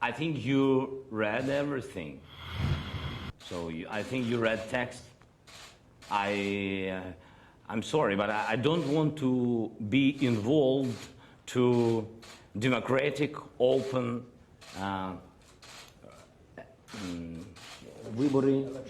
I think you read everything. So I think you read text. I'm sorry, but I don't want to be involved to democratic, open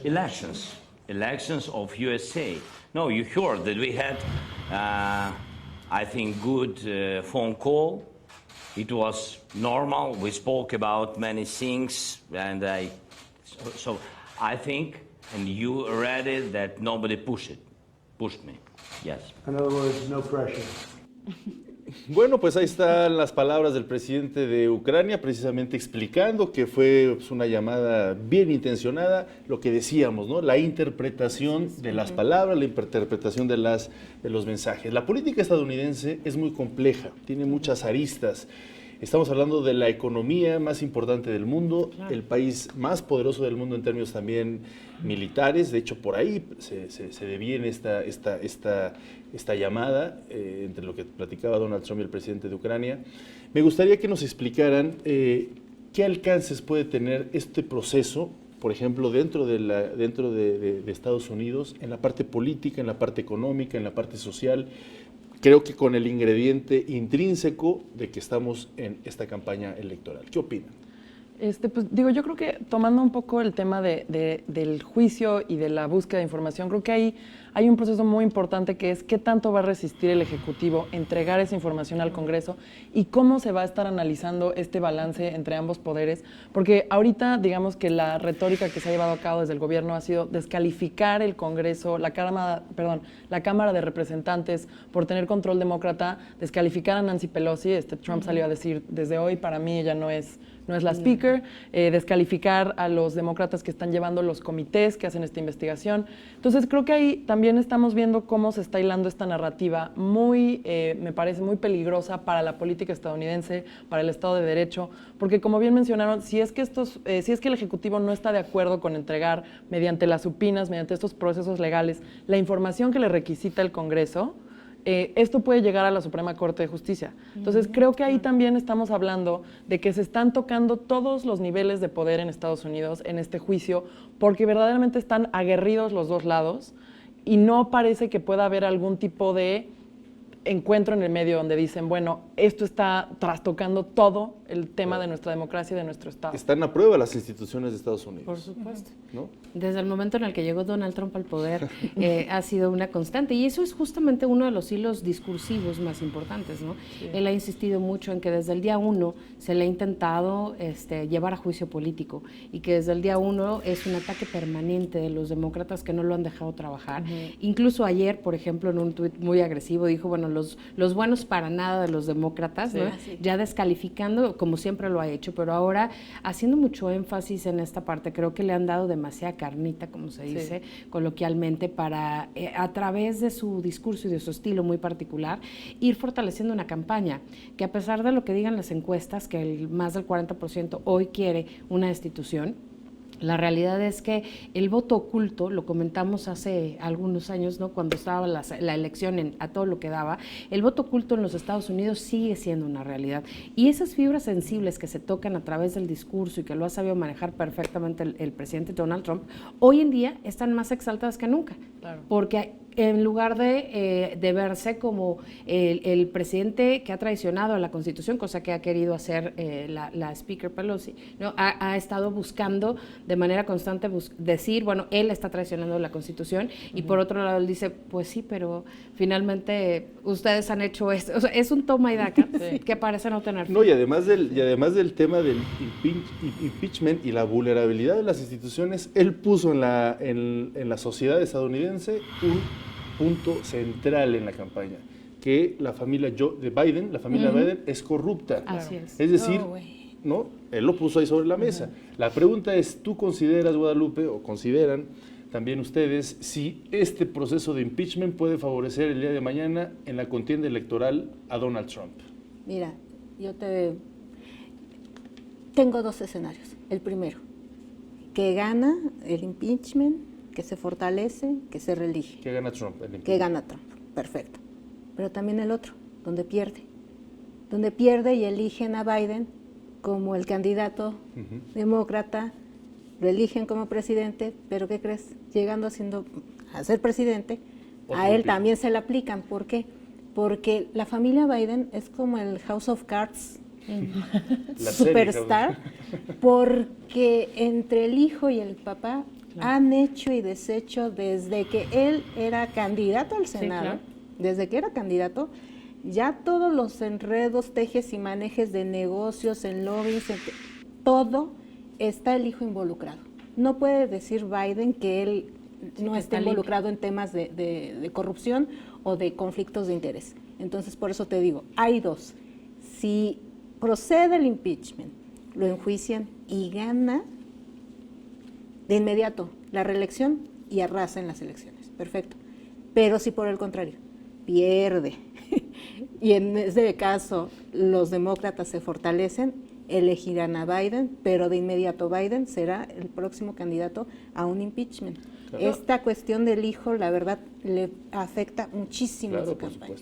elections of USA. No, you heard that we had, I think, good phone call. It was normal. We spoke about many things, and so I think, and you read it, that nobody pushed me. Yes. In other words, no pressure. Bueno, pues ahí están las palabras del presidente de Ucrania, precisamente explicando que fue una llamada bien intencionada, lo que decíamos, ¿no? La interpretación de las palabras, la interpretación de los mensajes. La política estadounidense es muy compleja, tiene muchas aristas. Estamos hablando de la economía más importante del mundo, claro, el país más poderoso del mundo en términos también militares. De hecho, por ahí se deviene esta llamada entre lo que platicaba Donald Trump y el presidente de Ucrania. Me gustaría que nos explicaran qué alcances puede tener este proceso, por ejemplo, dentro de Estados Unidos, en la parte política, en la parte económica, en la parte social. Creo que con el ingrediente intrínseco de que estamos en esta campaña electoral. ¿Qué opinan? Pues digo, yo creo que tomando un poco el tema del juicio y de la búsqueda de información, creo que ahí hay un proceso muy importante que es qué tanto va a resistir el Ejecutivo entregar esa información al Congreso y cómo se va a estar analizando este balance entre ambos poderes, porque ahorita digamos que la retórica que se ha llevado a cabo desde el gobierno ha sido descalificar el Congreso, la Cámara de Representantes por tener control demócrata, descalificar a Nancy Pelosi. Trump salió a decir, desde hoy para mí ella no es la speaker, descalificar a los demócratas que están llevando los comités que hacen esta investigación. Entonces creo que ahí también estamos viendo cómo se está hilando esta narrativa me parece muy peligrosa para la política estadounidense, para el Estado de Derecho, porque como bien mencionaron, si es que el Ejecutivo no está de acuerdo con entregar mediante las supinas, mediante estos procesos legales, la información que le requisita el Congreso, esto puede llegar a la Suprema Corte de Justicia. Entonces, creo que ahí también estamos hablando de que se están tocando todos los niveles de poder en Estados Unidos en este juicio, porque verdaderamente están aguerridos los dos lados y no parece que pueda haber algún tipo de encuentro en el medio donde dicen, bueno, esto está trastocando todo el tema de nuestra democracia y de nuestro Estado. Están a prueba las instituciones de Estados Unidos. Por supuesto. ¿No? Desde el momento en el que llegó Donald Trump al poder ha sido una constante y eso es justamente uno de los hilos discursivos más importantes, ¿no? Sí. Él ha insistido mucho en que desde el día 1 se le ha intentado llevar a juicio político y que desde el día 1 es un ataque permanente de los demócratas que no lo han dejado trabajar. Incluso ayer, por ejemplo, en un tuit muy agresivo dijo, bueno, los buenos para nada de los demócratas, sí, ¿no? Ya descalificando, como siempre lo ha hecho, pero ahora haciendo mucho énfasis en esta parte. Creo que le han dado demasiada carnita, como se dice coloquialmente, para a través de su discurso y de su estilo muy particular, ir fortaleciendo una campaña que, a pesar de lo que digan las encuestas, que más del 40% hoy quiere una destitución, la realidad es que el voto oculto, lo comentamos hace algunos años, ¿no? Cuando estaba la elección a todo lo que daba, el voto oculto en los Estados Unidos sigue siendo una realidad. Y esas fibras sensibles que se tocan a través del discurso y que lo ha sabido manejar perfectamente el presidente Donald Trump, hoy en día están más exaltadas que nunca. Claro. Porque en lugar de verse como el presidente que ha traicionado a la Constitución, cosa que ha querido hacer la Speaker Pelosi, ¿no? Ha estado buscando de manera constante decir, bueno, él está traicionando la Constitución, y por otro lado él dice, pues sí, pero finalmente ustedes han hecho esto. O sea, es un toma y daca que parece no tener fin. No, y además del tema del impeachment y la vulnerabilidad de las instituciones, él puso en la sociedad estadounidense un punto central en la campaña, que la familia de Biden, Biden es corrupta. Así es. Es decir, ¿no? Él lo puso ahí sobre la mesa. La pregunta es, ¿tú consideras, Guadalupe, o consideran también ustedes, si este proceso de impeachment puede favorecer el día de mañana en la contienda electoral a Donald Trump? Mira, tengo dos escenarios. El primero, que gana el impeachment, que se fortalece, que se reelige. Que gana Trump. Que gana Trump, perfecto. Pero también el otro, donde pierde y eligen a Biden como el candidato demócrata, lo eligen como presidente, pero ¿qué crees? Llegando a ser presidente, a él también se le aplican. ¿Por qué? Porque la familia Biden es como el House of Cards superstar, porque entre el hijo y el papá han hecho y deshecho desde que él era candidato al Senado, desde que era candidato, ya todos los enredos, tejes y manejes de negocios, en lobbies, todo está el hijo involucrado. No puede decir Biden que él no está involucrado en temas de corrupción o de conflictos de interés. Entonces, por eso te digo, hay dos. Si procede el impeachment, lo enjuician y gana de inmediato la reelección y arrasa en las elecciones. Perfecto. Pero si por el contrario pierde y en ese caso los demócratas se fortalecen, elegirán a Biden, pero de inmediato Biden será el próximo candidato a un impeachment. Claro. Esta cuestión del hijo, la verdad, le afecta muchísimo a su campaña.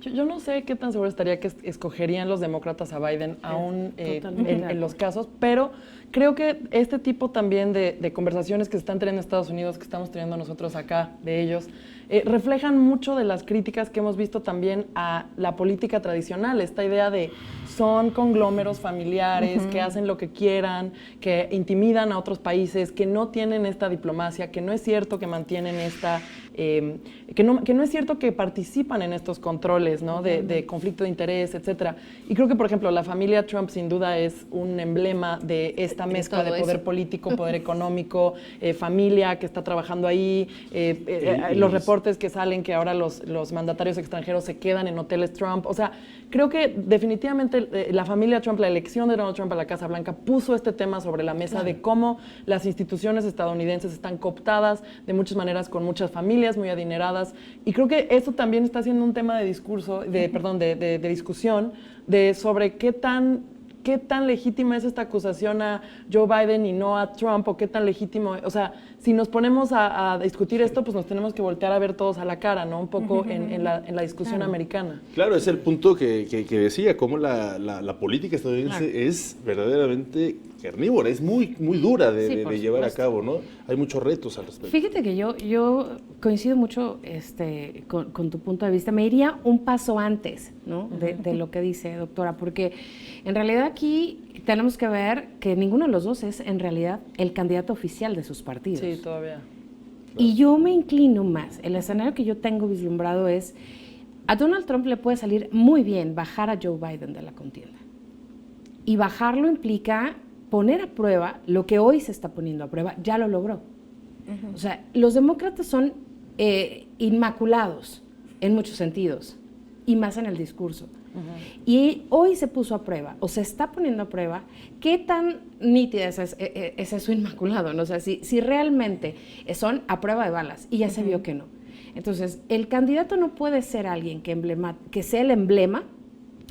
Yo no sé qué tan seguro estaría que escogerían los demócratas a Biden aún en los casos, pero creo que este tipo también de conversaciones que se están teniendo en Estados Unidos, que estamos teniendo nosotros acá de ellos, reflejan mucho de las críticas que hemos visto también a la política tradicional, esta idea de son conglómeros familiares que hacen lo que quieran, que intimidan a otros países, que no tienen esta diplomacia, que no es cierto que mantienen esta, que no es cierto que participan en estos controles, ¿no? de conflicto de interés, etcétera. Y creo que, por ejemplo, la familia Trump sin duda es un emblema de esta mezcla de poder político, poder económico, familia que está trabajando ahí, los reportes que salen que ahora los mandatarios extranjeros se quedan en hoteles Trump. O sea, creo que definitivamente la familia Trump, la elección de Donald Trump a la Casa Blanca puso este tema sobre la mesa de cómo las instituciones estadounidenses están cooptadas de muchas maneras con muchas familias muy adineradas. Y creo que eso también está siendo un tema de discurso, de discusión sobre qué tan legítima es esta acusación a Joe Biden y no a Trump, o qué tan legítimo, o sea, si nos ponemos a discutir esto, pues nos tenemos que voltear a ver todos a la cara, ¿no? Un poco en la discusión americana. Claro, es el punto que decía, cómo la política estadounidense es verdaderamente carnívora, es muy dura de llevar a cabo, ¿no? Hay muchos retos al respecto. Fíjate que yo coincido mucho con tu punto de vista. Me iría un paso antes, ¿no? de lo que dice, doctora, porque en realidad aquí tenemos que ver que ninguno de los dos es en realidad el candidato oficial de sus partidos. Sí, todavía. Y yo me inclino más. El escenario que yo tengo vislumbrado es, a Donald Trump le puede salir muy bien bajar a Joe Biden de la contienda. Y bajarlo implica poner a prueba lo que hoy se está poniendo a prueba, ya lo logró. O sea, los demócratas son inmaculados en muchos sentidos, y más en el discurso. Y hoy se puso a prueba, o se está poniendo a prueba, qué tan nítida es eso inmaculado, ¿no? O sea, si realmente son a prueba de balas, y ya se vio que no. Entonces, el candidato no puede ser alguien que sea el emblema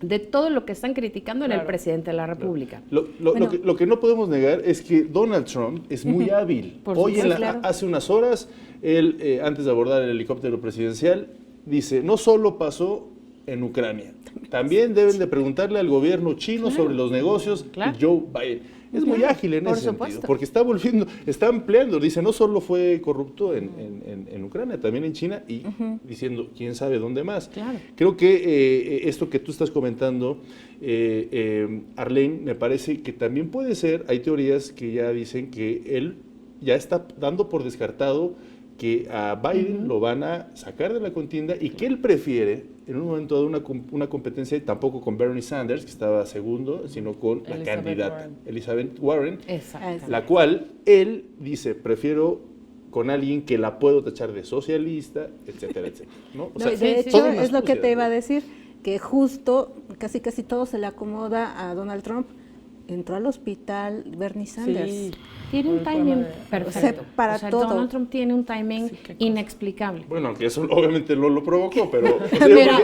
de todo lo que están criticando en el presidente de la República. Lo que no podemos negar es que Donald Trump es muy hábil. Hoy, hace unas horas, él, antes de abordar el helicóptero presidencial, dice, no solo pasó en Ucrania, también deben de preguntarle al gobierno chino sobre los negocios de Joe Biden. Es muy ágil en ese sentido, porque está ampliando, dice, no solo fue corrupto en Ucrania, también en China, y diciendo, quién sabe dónde más. Claro. Creo que esto que tú estás comentando, Arlene, me parece que también puede ser, hay teorías que ya dicen que él ya está dando por descartado que a Biden lo van a sacar de la contienda y que él prefiere, en un momento dado, una competencia tampoco con Bernie Sanders, que estaba segundo, sino con la candidata Elizabeth Warren, la cual él dice, prefiero con alguien que la puedo tachar de socialista, etcétera, etcétera. ¿No? O sea, de hecho, es lo que te iba a decir, que justo casi todo se le acomoda a Donald Trump. Entró al hospital Bernie Sanders. Sí. Tiene un timing perfecto. Para todo. Donald Trump tiene un timing inexplicable. Bueno, aunque eso obviamente no lo provocó, pero... pero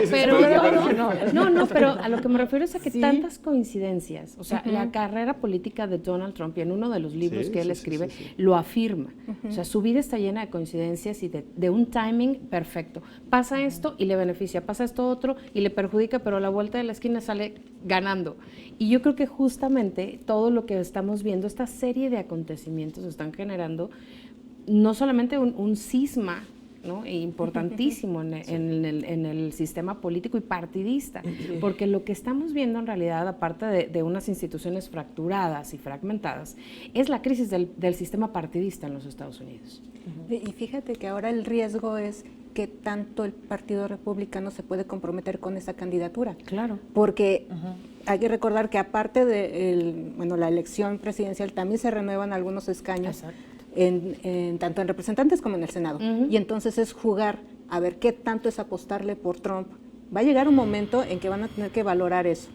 No, pero a lo que me refiero es a que Sí. tantas coincidencias, o sea, la carrera política de Donald Trump, y en uno de los libros Sí, que él sí, escribe, sí. lo afirma. O sea, su vida está llena de coincidencias y de un timing perfecto. Pasa esto y le beneficia, pasa esto otro y le perjudica, pero a la vuelta de la esquina sale ganando. Y yo creo que justamente todo lo que estamos viendo, esta serie de acontecimientos están generando no solamente un cisma, ¿no? Importantísimo en el sistema político y partidista, porque lo que estamos viendo en realidad, aparte de unas instituciones fracturadas y fragmentadas, es la crisis del sistema partidista en los Estados Unidos. Y fíjate que ahora el riesgo es que tanto el Partido Republicano se puede comprometer con esa candidatura. Claro. Porque hay que recordar que aparte de la elección presidencial también se renuevan algunos escaños. Exacto. Tanto en representantes como en el Senado. Y entonces es jugar a ver qué tanto es apostarle por Trump. Va a llegar un momento en que van a tener que valorar eso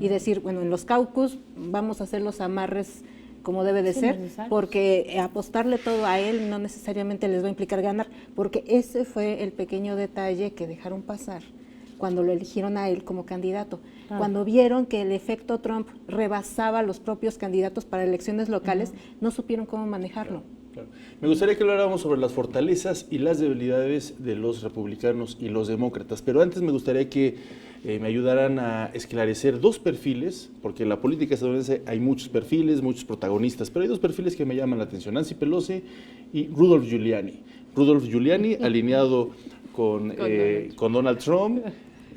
y decir, bueno, en los caucus vamos a hacer los amarres como debe de ser, necesarios. porque apostarle todo a él no necesariamente les va a implicar ganar, porque ese fue el pequeño detalle que dejaron pasar cuando lo eligieron a él como candidato. Cuando vieron que el efecto Trump rebasaba a los propios candidatos para elecciones locales, no supieron cómo manejarlo. Claro. Me gustaría que habláramos sobre las fortalezas y las debilidades de los republicanos y los demócratas, pero antes me gustaría que me ayudaran a esclarecer dos perfiles, porque en la política estadounidense hay muchos perfiles, muchos protagonistas, pero hay dos perfiles que me llaman la atención, Nancy Pelosi y Rudolph Giuliani. Rudolph Giuliani alineado con Donald Trump,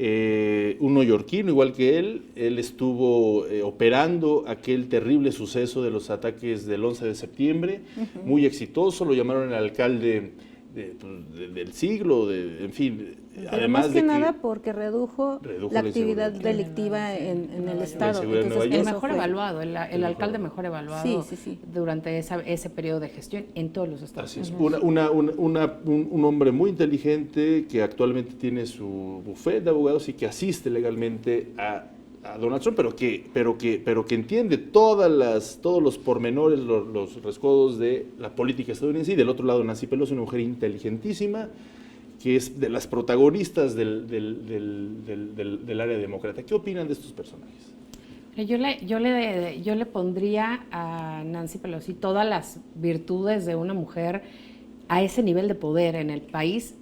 un neoyorquino igual que él estuvo operando aquel terrible suceso de los ataques del 11 de septiembre, muy exitoso, lo llamaron el alcalde del siglo, en fin, Pero además más que de nada porque redujo la actividad inseguridad. delictiva en el estado. inseguridad en Nueva El York. eso mejor fue. evaluado, el alcalde mejor evaluado Sí. durante ese periodo de gestión en todos los estados. Así es, un hombre muy inteligente que actualmente tiene su bufete de abogados y que asiste legalmente a Donald Trump, pero que entiende todos los pormenores, los rescoldos de la política estadounidense. Y del otro lado, Nancy Pelosi, una mujer inteligentísima, que es de las protagonistas del área demócrata. ¿Qué opinan de estos personajes? Yo le pondría a Nancy Pelosi todas las virtudes de una mujer a ese nivel de poder en el país,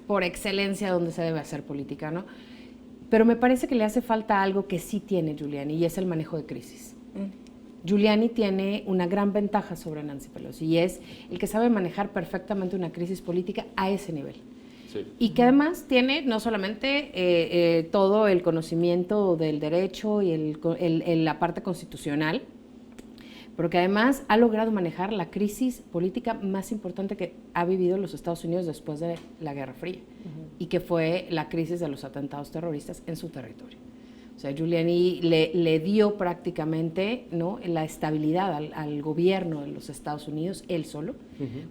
por excelencia donde se debe hacer política, ¿no? Pero me parece que le hace falta algo que sí tiene Giuliani, y es el manejo de crisis. Giuliani tiene una gran ventaja sobre Nancy Pelosi, y es el que sabe manejar perfectamente una crisis política a ese nivel. Sí. Y que además tiene no solamente todo el conocimiento del derecho y la parte constitucional, pero que además ha logrado manejar la crisis política más importante que ha vivido los Estados Unidos después de la Guerra Fría, y que fue la crisis de los atentados terroristas en su territorio. O sea, Giuliani le dio prácticamente, ¿no?, la estabilidad al gobierno de los Estados Unidos, él solo,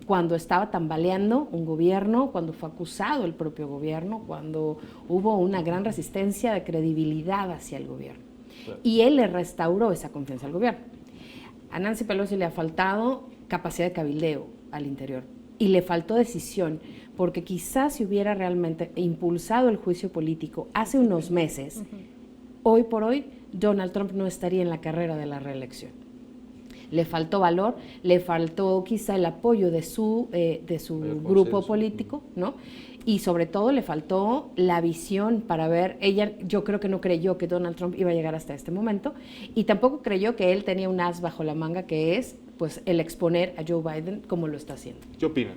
cuando estaba tambaleando un gobierno, cuando fue acusado el propio gobierno, cuando hubo una gran resistencia de credibilidad hacia el gobierno. Claro. Y él le restauró esa confianza al gobierno. A Nancy Pelosi le ha faltado capacidad de cabildeo al interior y le faltó decisión, porque quizás si hubiera realmente impulsado el juicio político hace unos meses, hoy por hoy Donald Trump no estaría en la carrera de la reelección. Le faltó valor, le faltó quizá el apoyo de su grupo político, ¿no? Y sobre todo le faltó la visión para ver, yo creo que no creyó que Donald Trump iba a llegar hasta este momento, y tampoco creyó que él tenía un as bajo la manga, que es pues el exponer a Joe Biden como lo está haciendo. ¿Qué opinan?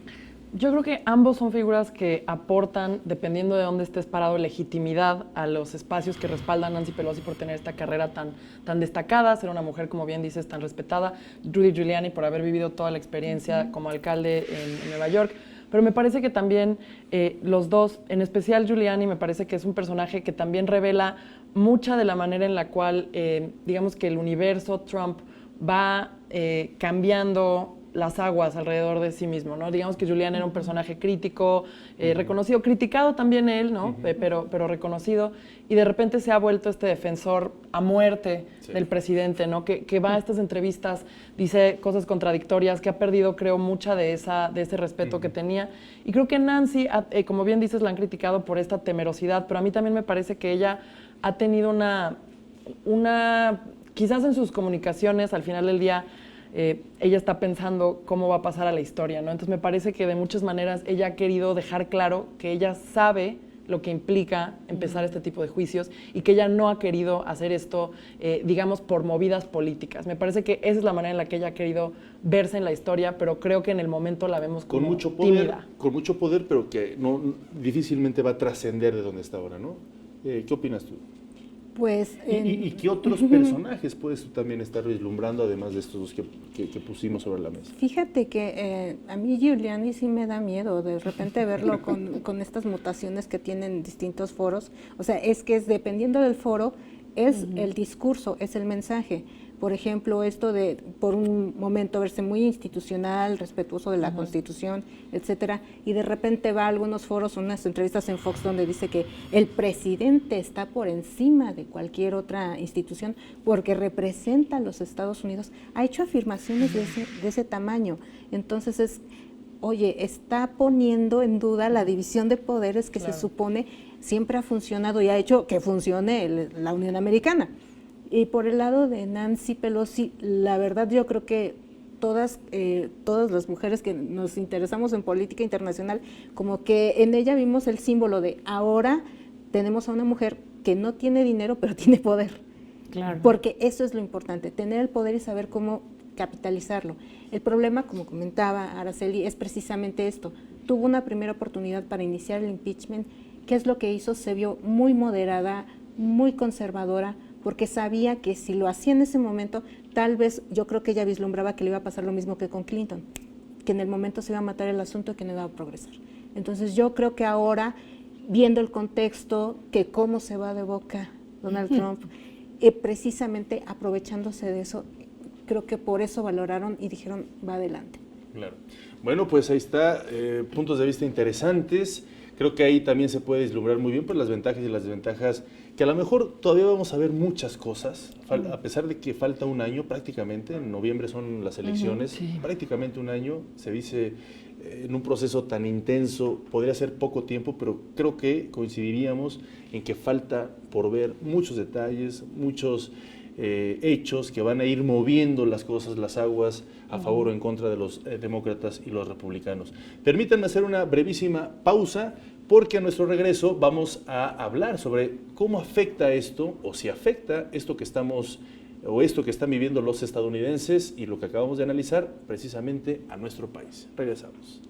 Yo creo que ambos son figuras que aportan, dependiendo de dónde estés parado, legitimidad a los espacios que respaldan a Nancy Pelosi por tener esta carrera tan destacada, ser una mujer, como bien dices, tan respetada, Rudy Giuliani por haber vivido toda la experiencia como alcalde en Nueva York. Pero me parece que también los dos, en especial Giuliani, me parece que es un personaje que también revela mucha de la manera en la cual, digamos que el universo Trump va cambiando las aguas alrededor de sí mismo, ¿no? Digamos que Julián era un personaje crítico, reconocido, criticado también él, ¿no? Pero reconocido, y de repente se ha vuelto este defensor a muerte del presidente, ¿no? Que va a estas entrevistas, dice cosas contradictorias, que ha perdido, creo, mucha de ese respeto que tenía. Y creo que Nancy, como bien dices, la han criticado por esta temerosidad, pero a mí también me parece que ella ha tenido quizás en sus comunicaciones, al final del día, ella está pensando cómo va a pasar a la historia, ¿no? Entonces me parece que de muchas maneras ella ha querido dejar claro que ella sabe lo que implica empezar este tipo de juicios y que ella no ha querido hacer esto, digamos, por movidas políticas. Me parece que esa es la manera en la que ella ha querido verse en la historia, pero creo que en el momento la vemos como con mucho poder, tímida. Con mucho poder, pero que difícilmente va a trascender de donde está ahora, ¿no? ¿Qué opinas tú? Pues, ¿Y qué otros personajes puedes tú también estar vislumbrando, además de estos dos que pusimos sobre la mesa? fíjate que a mí Giuliani sí me da miedo de repente verlo con estas mutaciones que tienen distintos foros. O sea, es dependiendo del foro, es el discurso, es el mensaje. Por ejemplo, esto de por un momento verse muy institucional, respetuoso de la Constitución, etcétera, y de repente va a algunos foros, unas entrevistas en Fox donde dice que el presidente está por encima de cualquier otra institución porque representa a los Estados Unidos. Ha hecho afirmaciones de ese tamaño. Entonces oye, está poniendo en duda la división de poderes que se supone siempre ha funcionado y ha hecho que funcione la Unión Americana. Y por el lado de Nancy Pelosi, la verdad yo creo que todas las mujeres que nos interesamos en política internacional, como que en ella vimos el símbolo de ahora tenemos a una mujer que no tiene dinero, pero tiene poder. Claro. Porque eso es lo importante, tener el poder y saber cómo capitalizarlo. El problema, como comentaba Araceli, es precisamente esto. Tuvo una primera oportunidad para iniciar el impeachment. ¿Qué es lo que hizo? Se vio muy moderada, muy conservadora, porque sabía que si lo hacía en ese momento, tal vez yo creo que ella vislumbraba que le iba a pasar lo mismo que con Clinton, que en el momento se iba a matar el asunto y que no iba a progresar. Entonces yo creo que ahora, viendo el contexto, que cómo se va de boca Donald Trump, precisamente aprovechándose de eso, creo que por eso valoraron y dijeron, va adelante. Claro. Bueno, pues ahí está, puntos de vista interesantes. Creo que ahí también se puede vislumbrar muy bien pues, las ventajas y las desventajas, que a lo mejor todavía vamos a ver muchas cosas, a pesar de que falta un año prácticamente, en noviembre son las elecciones, prácticamente un año, se dice en un proceso tan intenso, podría ser poco tiempo, pero creo que coincidiríamos en que falta por ver muchos detalles, muchos hechos que van a ir moviendo las cosas, las aguas a favor o en contra de los demócratas y los republicanos. Permítanme hacer una brevísima pausa porque a nuestro regreso vamos a hablar sobre cómo afecta esto o si afecta esto que estamos o esto que están viviendo los estadounidenses y lo que acabamos de analizar precisamente a nuestro país. Regresamos.